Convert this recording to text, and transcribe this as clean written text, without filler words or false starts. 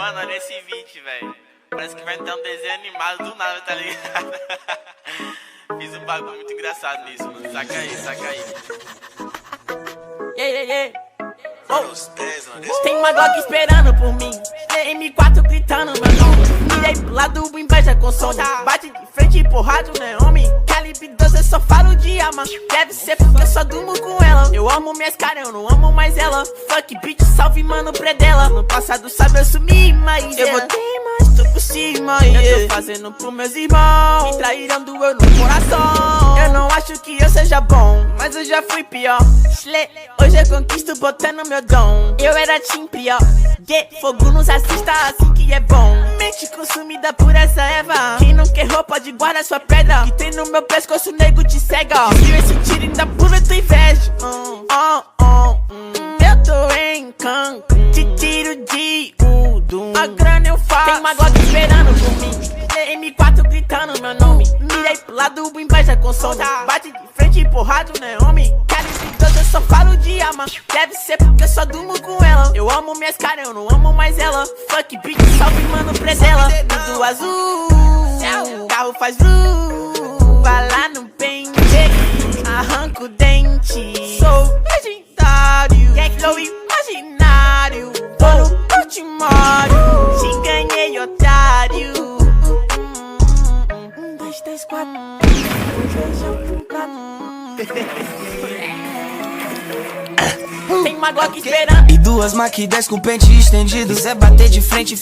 Mano, olha esse vídeo, velho. Parece que vai ter um desenho animado do nada, tá ligado? Fiz um bagulho muito engraçado nisso, mano. Saca aí, saca aí. Oh. Tem uma Glock esperando por mim, M4 gritando meu nome. Mirei pro lado, inveja com som. Bate de frente e porrado, né, homem? Calibre 12, eu só falo de arma. Deve ser porque eu só durmo com ela. Eu amo minhas caras, eu não amo mais ela. Fuck bitch, salve mano, predela. No passado sabe eu sumi, mas eu botei mais, tô por cima. Eu tô fazendo pros meus irmãos, me traíram doeu no coração. Eu não acho que eu seja bom, mas eu já fui pior. Hoje eu conquisto botando meu dom. Eu era team pior, fogo nos assista assim que é bom. Mente consumida por essa erva. Quem não quer roupa de guarda sua pedra. Que tem no meu pescoço, nego te cega. Viu esse tiro ainda pula tua inveja. Eu tô em Cancún, te tiro de Udum. A grana eu faço. Tem uma Glock esperando por mim, M4 gritando meu nome. Mirei pro lado, inveja com som. Bate de frente e porrado, né, homem? Calibre 12, eu só falo de arma. Deve ser porque eu só durmo com ela. Eu amo minhas caras, eu não amo mais ela. Fuck bitch, salve mano, predela. Tudo azul, carro faz vru. Vai lá no pente, arranca o dente. Sou legendário, flow imaginário. Tô no ultimário, te ganhei, otário. 1, 2, 3, 4. Tem uma Glock esperando e duas Mac 10 com pente estendido. Quiser bater de frente